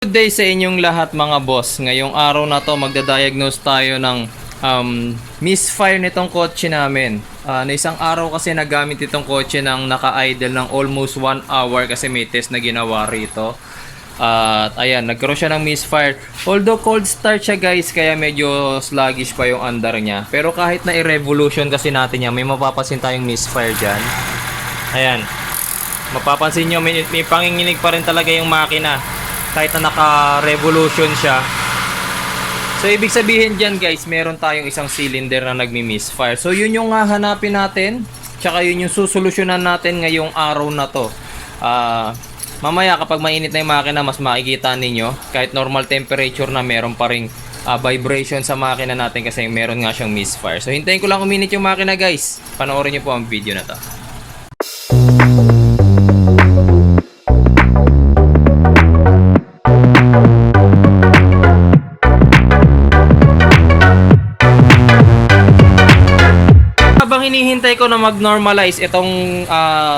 Good day sa inyong lahat mga boss. Ngayong araw na to magda-diagnose tayo ng misfire nitong kotse namin. Na isang araw kasi nagamit itong kotse ng naka-idle ng almost 1 hour kasi may test na ginawa rito. At ayan, nagkaroon siya ng misfire. Although cold start siya guys, kaya medyo sluggish pa yung andar niya. Pero kahit na i-revolution kasi natin yan, may mapapansin tayong misfire dyan. Ayan. Mapapansin nyo, may panginginig pa rin talaga yung makina. Kahit na naka-revolution siya. So, ibig sabihin dyan guys, meron tayong isang cylinder na nagmi-misfire. So, yun yung hahanapin natin. Tsaka yun yung susolusyonan natin ngayong araw na to. Mamaya kapag mainit na yung makina, mas makikita ninyo. Kahit normal temperature na, meron pa ring vibration sa makina natin kasi meron nga siyang misfire. So, hintayin ko lang uminit yung makina guys. Panoorin nyo po ang video na to. Habang hinihintay ko na mag-normalize itong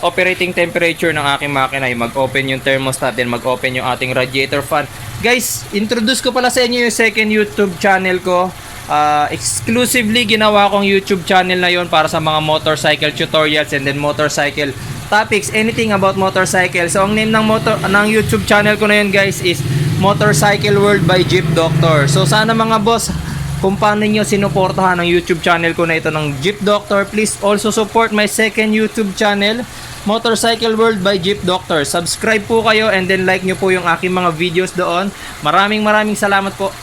operating temperature ng aking makina, mag-open yung thermostat and mag-open yung ating radiator fan. Guys, introduce ko pala sa inyo yung second YouTube channel ko. Exclusively ginawa kong YouTube channel na yon para sa mga motorcycle tutorials and then motorcycle topics, anything about motorcycle. So, ang name ng YouTube channel ko na yun guys is Motorcycle World by Jeep Doctor. So, sana mga boss, kung paano nyo sinuportahan ang YouTube channel ko na ito ng Jeep Doctor, please also support my second YouTube channel, Motorcycle World by Jeep Doctor. Subscribe po kayo and then like nyo po yung aking mga videos doon. Maraming salamat po.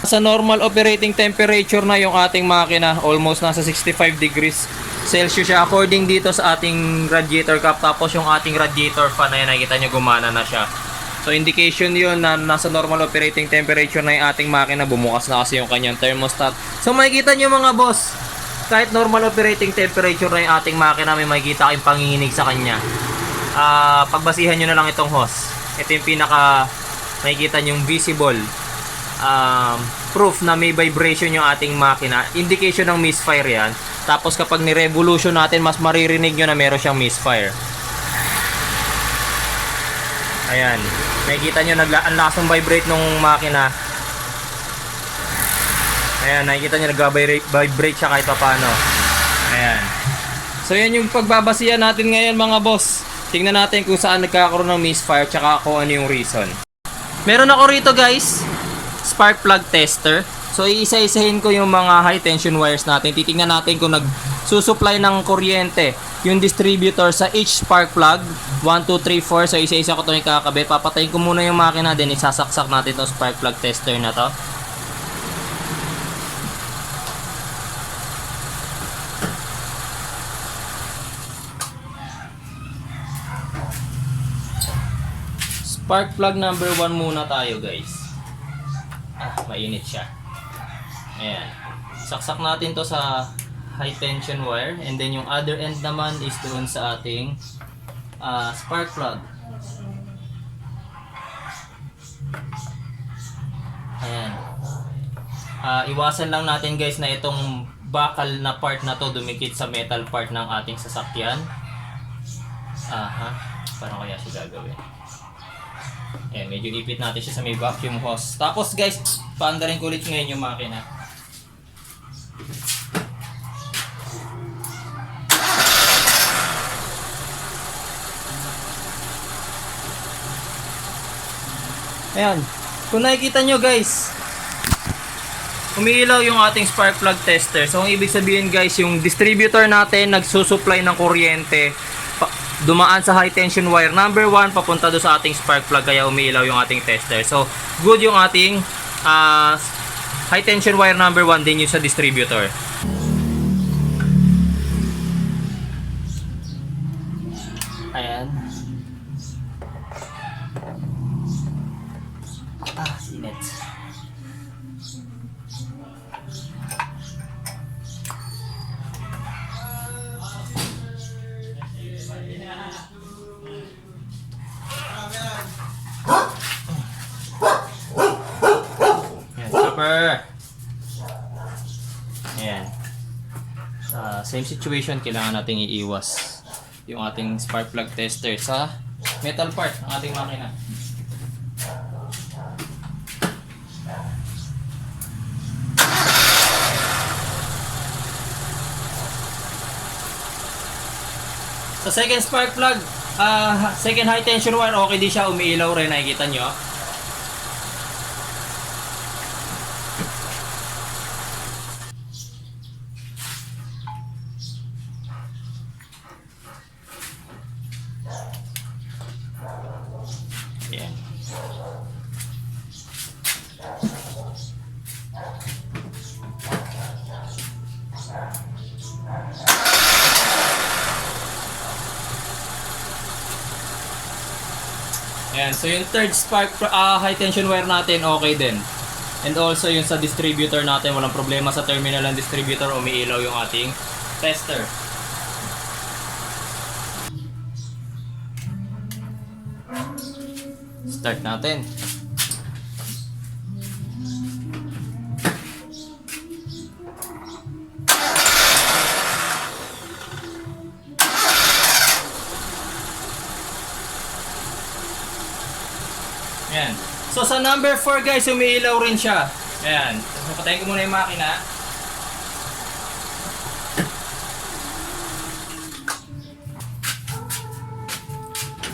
Sa normal operating temperature na yung ating makina, almost nasa 65 degrees Celsius siya according dito sa ating radiator cap. Tapos yung ating radiator fan na yan, nakikita nyo gumana na siya. So indication yun na nasa normal operating temperature na yung ating makina. Bumukas na kasi yung kanyang thermostat. So makikita nyo mga boss, kahit normal operating temperature na yung ating makina, may makikita kayong panginginig sa kanya. Pagbasihan nyo na lang itong hose. Ito yung pinaka makikita nyo yung visible proof na may vibration yung ating makina. Indication ng misfire yan. Tapos kapag ni-revolution natin, mas maririnig nyo na meron siyang misfire. Ayan. Nakikita nyo, ang lakas ng vibrate ng makina. Ayan, nakikita nyo, nag-vibrate siya kahit pa paano. Ayan. So, yan yung pagbabasihan natin ngayon mga boss. Tingnan natin kung saan nagkakaroon ng misfire tsaka kung ano yung reason. Meron ako rito guys, spark plug tester. So, iisa-isahin ko yung mga high tension wires natin. Titingnan natin kung nagsusupply ng kuryente yung distributor sa each spark plug 1, 2, 3, 4. So isa-isa ko ito ikakabit. Papatayin ko muna yung makina, then isasaksak natin itong spark plug tester na to. Spark plug number 1 muna tayo guys. Mainit siya. Ayan, saksak natin to sa high tension wire, and then yung other end naman is doon sa ating spark plug. Ayan. Iwasan lang natin guys na itong bakal na part na to dumikit sa metal part ng ating sasakyan. Paano kaya siya gagawin? Ayan, medyo ipit natin siya sa may vacuum hose. Tapos guys, paandarin ko ulit ngayon yung makina. Ayan, kung nakikita nyo guys, umiilaw yung ating spark plug tester. So ang ibig sabihin guys, yung distributor natin nagsusupply ng kuryente dumaan sa high tension wire number 1 papunta do sa ating spark plug, kaya umiilaw yung ating tester. So good yung ating high tension wire number 1 din yung sa distributor. Ayan. Init. Ayan, super. Ayan. Same situation, kailangan nating iiwas yung ating spark plug tester sa metal part ng ating makina. Sa second spark plug, second high tension wire, okay din siya, umiilaw rin, nakikita nyo. Ayan. Ayan, so yung third spark high tension wire natin okay din. And also yung sa distributor natin, walang problema sa terminal ng distributor, umiilaw yung ating tester. Start natin. Ayan. So sa number 4 guys, umiilaw rin siya. Ayan. Patayin ko muna yung makina.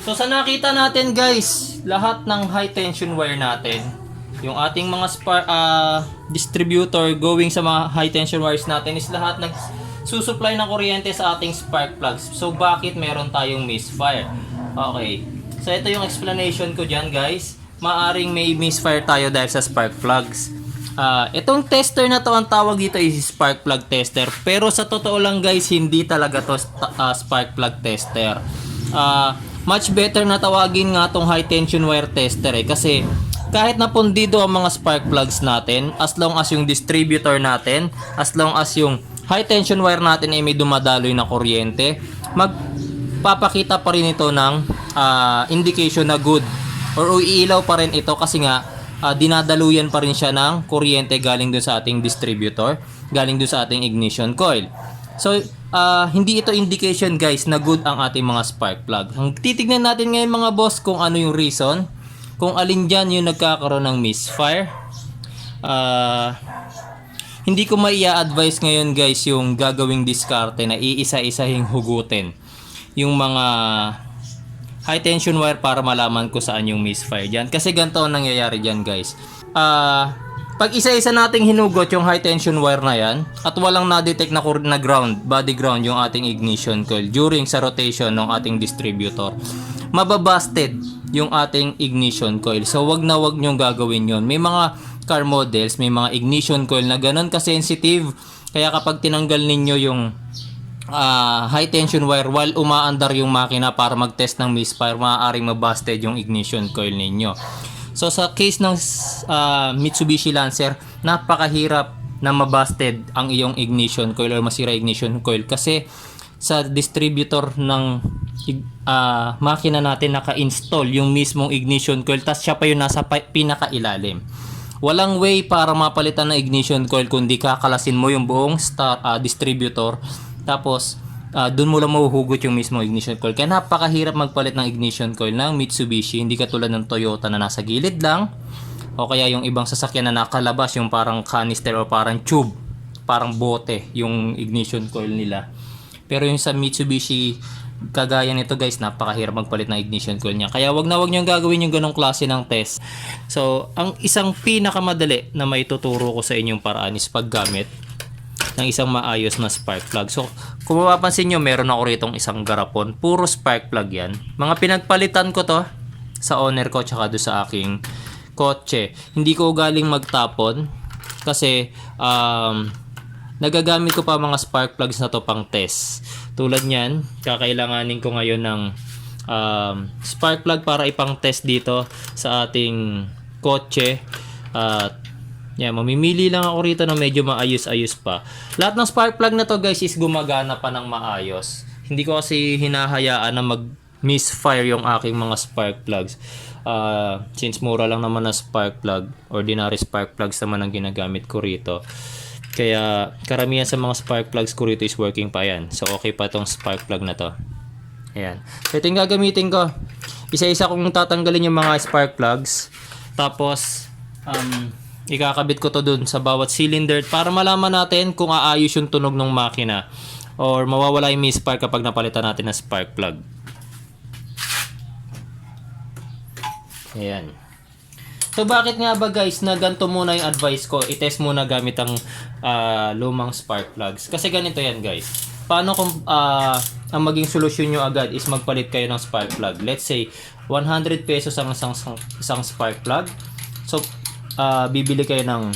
So sa nakita natin guys, lahat ng high tension wire natin, yung ating mga distributor going sa mga high tension wires natin is lahat nagsusupply ng kuryente sa ating spark plugs. So bakit meron tayong misfire? Okay. So ito yung explanation ko dyan guys. Maaring may misfire tayo dahil sa spark plugs. Itong tester na to, ang tawag dito is spark plug tester. Pero sa totoo lang guys, hindi talaga to spark plug tester. Much better na tawagin nga tong high tension wire tester kasi kahit napundido ang mga spark plugs natin, as long as yung distributor natin, as long as yung high tension wire natin ay may dumadaloy na kuryente, magpapakita pa rin ito ng indication na good, or iilaw pa rin ito kasi nga dinadaluyan pa rin siya ng kuryente galing dun sa ating distributor, galing dun sa ating ignition coil. So hindi ito indication guys na good ang ating mga spark plug. Ang titignan natin ngayon mga boss kung ano yung reason, kung alin dyan yung nagkakaroon ng misfire. Hindi ko maia-advise ngayon guys yung gagawing diskarte na iisa-isahing hugutin yung mga high tension wire para malaman ko saan yung misfire dyan. Kasi ganito ang nangyayari dyan guys. Pag isa-isa nating hinugot yung high tension wire na yan at walang na-detect na ground, body ground yung ating ignition coil during sa rotation ng ating distributor, mababusted yung ating ignition coil. So wag na wag nyong gagawin yon. May mga car models, may mga ignition coil na ganun ka-sensitive. Kaya kapag tinanggal ninyo yung high tension wire while umaandar yung makina para mag-test ng misfire, maaaring mabusted yung ignition coil ninyo. So sa case ng Mitsubishi Lancer, napakahirap na mabusted ang iyong ignition coil or masira ignition coil kasi sa distributor ng makina natin naka-install yung mismong ignition coil, tas siya pa yung nasa pinakailalim. Walang way para mapalitan ng ignition coil kundi kakalasin mo yung buong distributor, tapos doon mo lang mahuhugot yung mismo ignition coil. Kaya napakahirap magpalit ng ignition coil ng Mitsubishi, hindi katulad ng Toyota na nasa gilid lang, o kaya yung ibang sasakyan na nakalabas yung parang canister o parang tube, parang bote yung ignition coil nila. Pero yung sa Mitsubishi, kagaya nito guys, napakahirap magpalit ng ignition coil niya. Kaya wag na wag niyong gagawin yung ganong klase ng test. So ang isang pinakamadali na maituturo ko sa inyong paraan is paggamit ng isang maayos na spark plug. So kung mapapansin nyo, meron ako rito isang garapon, puro spark plug yan. Mga pinagpalitan ko to sa owner ko tsaka do sa aking kotse. Hindi ko galing magtapon kasi nagagamit ko pa mga spark plugs na to pang test. Tulad nyan, kakailanganin ko ngayon ng spark plug para ipang test dito sa ating kotse. At mamimili lang ako rito na medyo maayos-ayos pa. Lahat ng spark plug na to guys is gumagana pa ng maayos. Hindi ko kasi hinahayaan na mag-misfire yung aking mga spark plugs. Since mura lang naman na spark plug, ordinary spark plugs naman ang ginagamit ko rito. Kaya karamihan sa mga spark plugs ko rito is working pa yan. So okay pa tong spark plug na to. Ayan. So ito yung gagamitin ko. Isa-isa kong tatanggalin yung mga spark plugs. Tapos ikakabit ko to dun sa bawat cylinder para malaman natin kung aayos yung tunog ng makina or mawawala yung misfire kapag napalitan natin ng spark plug. Ayan. So bakit nga ba guys na ganito muna yung advice ko, i-test muna gamit ang lumang spark plugs. Kasi ganito yan guys. Paano kung ang maging solusyon nyo agad is magpalit kayo ng spark plug. Let's say 100 pesos ang isang spark plug. So bibili kayo ng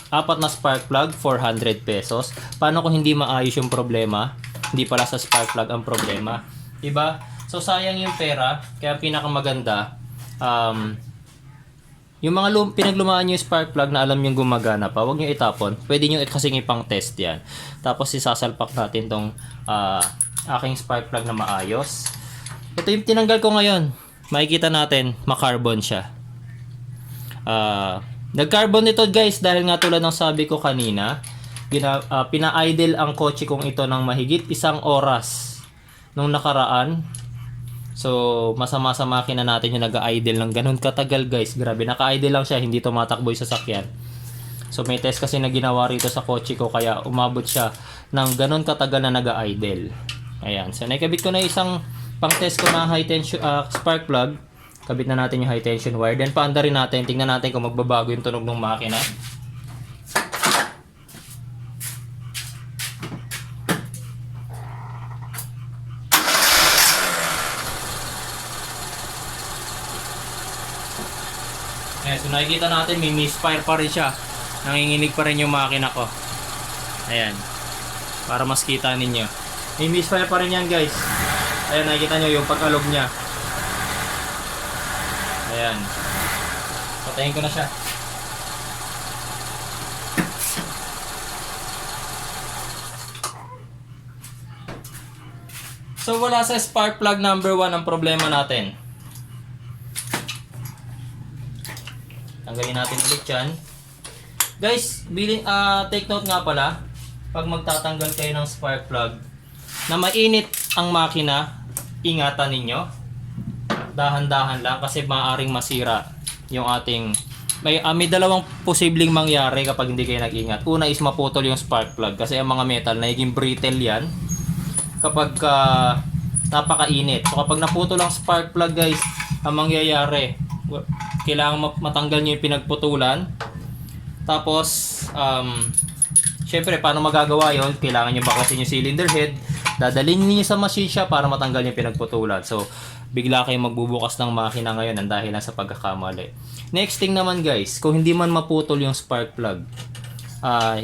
4 na spark plug, 400 pesos. Paano kung hindi maayos yung problema? Hindi pala sa spark plug ang problema. Diba? So sayang yung pera. Kaya pinakamaganda yung mga pinaglumaan nyo yung spark plug na alam nyo gumagana pa, huwag nyo itapon. Pwede nyo kasing ipang test yan. Tapos isasalpak natin tong aking spark plug na maayos. Ito yung tinanggal ko ngayon. Makikita natin, makarbon siya. Nag-carbon ito guys dahil nga tulad ng sabi ko kanina, pina-idle ang kotse kong ito ng mahigit 1 oras nung nakaraan. So, masama sa makina natin yung nag-idle ng ganun katagal guys. Grabe, naka-idle lang siya, hindi tumatakbo yung sasakyan. So, may test kasi na ginawa rito sa kotse ko, kaya umabot siya ng ganun katagal na nag-idle. Ayan, so naikabit ko na isang pang-test ko na high tension spark plug. Kabit na natin yung high tension wire. Then, paanda rin natin, tingnan natin kung magbabago yung tunog ng makina. So nakikita natin may misfire pa rin siya. Nanginginig pa rin yung makina ko. Ayan. Para mas kita ninyo. May misfire pa rin yan guys. Ayan, nakikita nyo yung pag-alog niya. Ayan. Patayin ko na siya. So wala sa spark plug number 1 ang problema natin. Tanggalin natin ulit yan. Guys, take note nga pala, pag magtatanggal kayo ng spark plug, na mainit ang makina, ingatan ninyo. Dahan-dahan lang kasi maaaring masira yung ating... May dalawang posibleng mangyari kapag hindi kayo nag-ingat. Una is maputol yung spark plug kasi ang mga metal, nagiging brittle yan kapag napakainit. So kapag naputol ang spark plug guys, ang mangyayari, kailangan matanggal nyo yung pinagputulan. Tapos syempre paano magagawa yon? Kailangan nyo baklasin yung cylinder head, dadalhin niyo sa machine shop para matanggal yung pinagputulan. So bigla kayong magbubukas ng makina ngayon ang dahil lang sa pagkakamali. Next thing naman guys, kung hindi man maputol yung spark plug,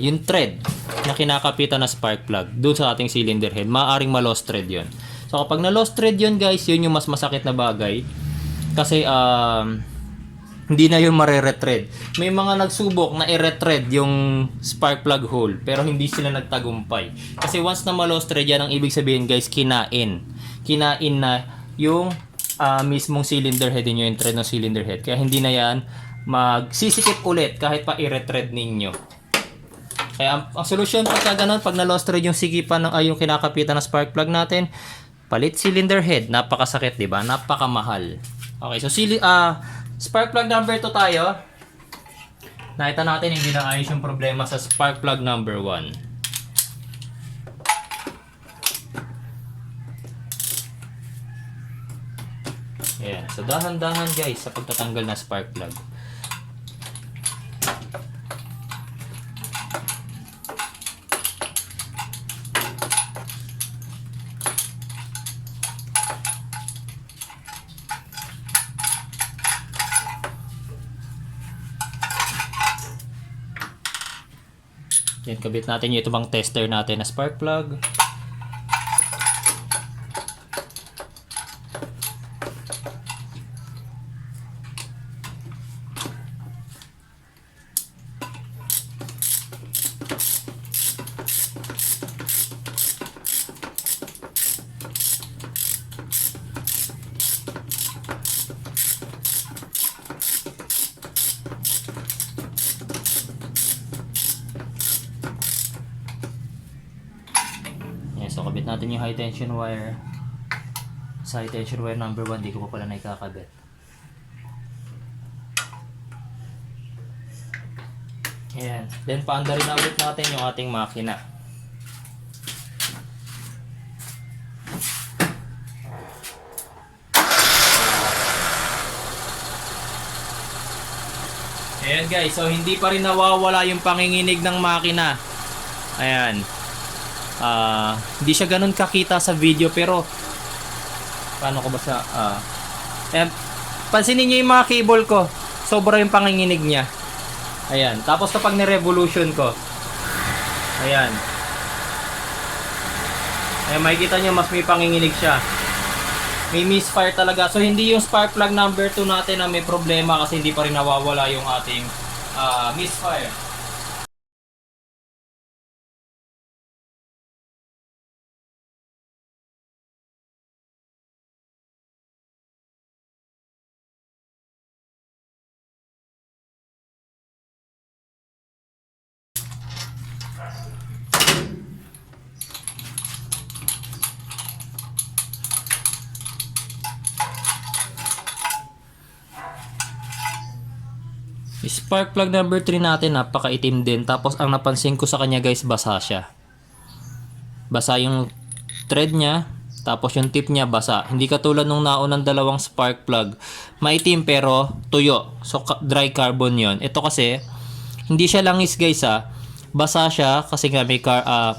yung thread na kinakapitan na spark plug doon sa ating cylinder head, maaaring ma-lost thread yon. So kapag na-lost thread yon guys, yun yung mas masakit na bagay. Kasi hindi na yun mare-retread. May mga nagsubok na i-retread yung spark plug hole pero hindi sila nagtagumpay. Kasi once na ma-lost thread yan, ang ibig sabihin guys, kinain na yung mismong cylinder head niyo, yung thread ng cylinder head. Kaya hindi na yan magsisikip ulit kahit pa i-retread ninyo. Kaya ang solusyon pagka ganun, pag na-lost thread yung sikipan ng yung kinakapitan ng spark plug natin, palit cylinder head. Napakasakit, di ba? Napakamahal. Okay, so spark plug number 2 tayo. Nakita natin hindi na ayos yung problema sa spark plug number 1. Ayan. So dahan-dahan guys sa pagtatanggal na spark plug. Yan, kabit natin yung itong tester natin na spark plug. So kabit natin yung high tension wire. Sa high tension wire number 1, di ko pa pala naikakabit. Ayan. Then paanda rin na ulit natin yung ating makina. Ayan guys, so hindi pa rin nawawala yung panginginig ng makina. Ayan. Hindi siya ganun kakita sa video pero paano ko ba siya ayan, pansinin niyo yung mga cable ko, sobra yung panginginig niya. Ayan, tapos kapag ni-revolution ko, ayan, makikita niyo mas may panginginig siya, may misfire talaga. So hindi yung spark plug number 2 natin na may problema kasi hindi pa rin nawawala yung ating misfire. Spark plug number 3 natin, napakaitim din. Tapos ang napansin ko sa kanya guys, basa siya. Basa yung thread niya, tapos yung tip niya basa. Hindi katulad nung naunang dalawang spark plug. Maitim pero tuyo. So dry carbon yon. Ito kasi, hindi siya langis guys Basa siya kasi nga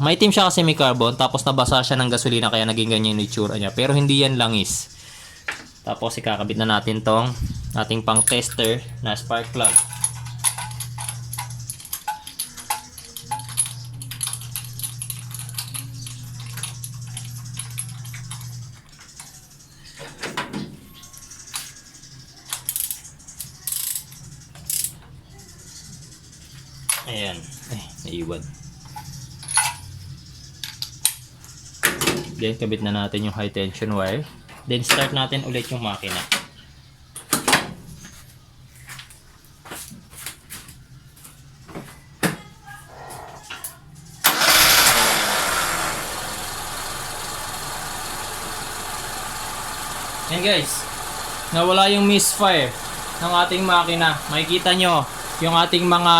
maitim siya kasi may carbon. Tapos nabasa siya ng gasolina kaya naging ganyan yung itsura niya. Pero hindi yan langis. Tapos ikakabit na natin tong ating pang tester na spark plug. Ayan. Ay, naiwan. Then, kabit na natin yung high tension wire. Then, start natin ulit yung makina. Ayan guys. Nawala yung misfire ng ating makina. Makikita nyo yung ating mga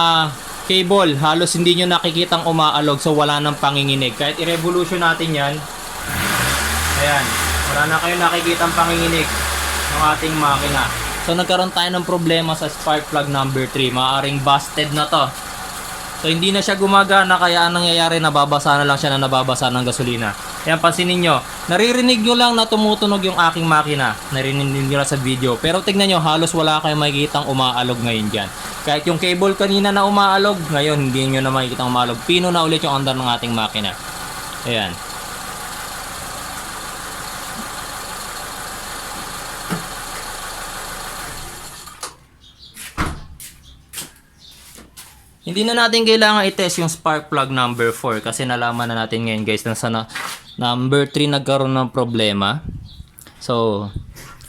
cable, halos hindi nyo nakikitang umaalog, so wala nang panginginig. Kahit i-revolution natin yan, ayan, wala na kayo nakikitang panginginig ng ating makina. So nagkaroon tayo ng problema sa spark plug number 3. Maaring busted na to. So hindi na siya gumagana, kaya anong nangyayari, nababasa na lang siya na nababasa ng gasolina. Ayan, pansinin nyo, naririnig nyo lang na tumutunog yung aking makina. Naririnig nyo lang sa video. Pero tignan nyo, halos wala kayong makikitang umaalog ngayon dyan. Kahit yung cable kanina na umaalog, ngayon hindi nyo na makikitang umaalog. Pino na ulit yung andar ng ating makina. Ayan. Hindi na natin kailangan i-test yung spark plug number 4 kasi nalaman na natin ngayon guys na sa number 3 nagkaroon ng problema. So,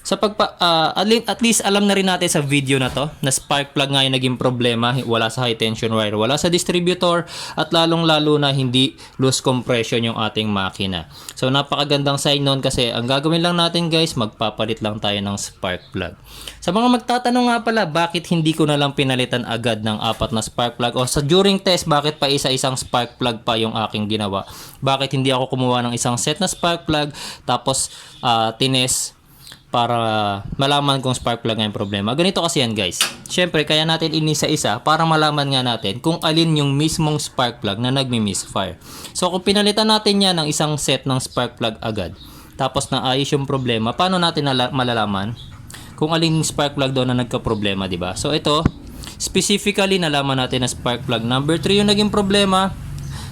at least alam na rin natin sa video na to na spark plug nga yung naging problema. Wala sa high tension wire, wala sa distributor, at lalong lalo na hindi loose compression yung ating makina. So napakagandang sign nun kasi ang gagawin lang natin guys, magpapalit lang tayo ng spark plug. Sa mga magtatanong nga pala, bakit hindi ko na lang pinalitan agad ng 4 na spark plug, o sa during test bakit pa isa-isang spark plug pa yung aking ginawa? Bakit hindi ako kumuha ng isang set na spark plug tapos tines para malaman kung spark plug nga yung problema? Ganito kasi yan guys. Syempre, kaya natin inisa-isa para malaman nga natin kung alin yung mismong spark plug na nagmi-misfire. So, kung pinalitan natin yan ng isang set ng spark plug agad, tapos naayos yung problema, paano natin malalaman kung alin yung spark plug doon na nagka-problema, diba? So, ito, specifically, nalaman natin na spark plug number 3 yung naging problema.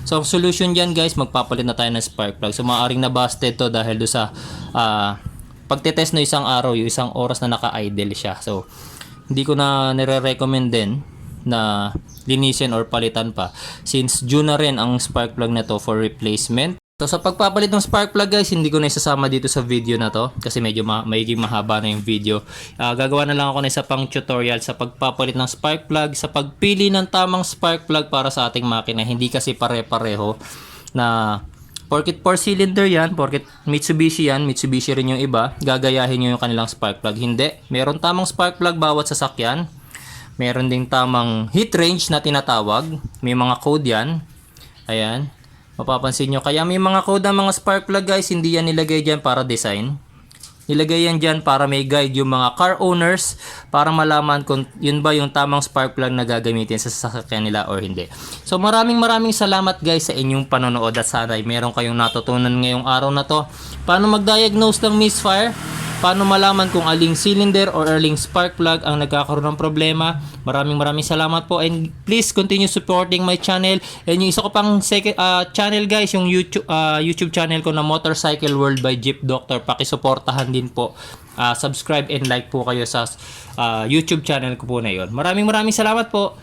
So, ang solution dyan guys, magpapalit na tayo ng spark plug. So, maaaring na-busted to dahil doon sa pagtetest no isang araw, yung isang oras na naka-idle siya. So, hindi ko na nire-recommend din na linisin or palitan pa since due na rin ang spark plug na to for replacement. So, sa pagpapalit ng spark plug guys, hindi ko na isasama dito sa video na to kasi medyo magiging mahaba na yung video. Gagawa na lang ako na isa pang tutorial sa pagpapalit ng spark plug, sa pagpili ng tamang spark plug para sa ating makina. Hindi kasi pare-pareho na porket 4-cylinder yan, porket Mitsubishi yan, Mitsubishi rin yung iba, gagayahin nyo yung kanilang spark plug. Hindi. Meron tamang spark plug bawat sasakyan. Meron ding tamang heat range na tinatawag. May mga code yan. Ayan. Mapapansin nyo. Kaya may mga code ng mga spark plug guys, hindi yan nilagay dyan para design. Nilagay yan dyan para may guide yung mga car owners para malaman kung yun ba yung tamang spark plug na gagamitin sa sasakyan nila or hindi. So maraming salamat guys sa inyong panonood at sana ay meron kayong natutunan ngayong araw na to. Paano mag-diagnose ng misfire? Paano malaman kung aling cylinder or aling spark plug ang nagkakaroon ng problema? Maraming salamat po, and please continue supporting my channel. And yung isa ko pang channel guys, yung YouTube channel ko na Motorcycle World by Jeep Doctor. Pakisuportahan din po. Subscribe and like po kayo sa YouTube channel ko po na yon. Maraming salamat po.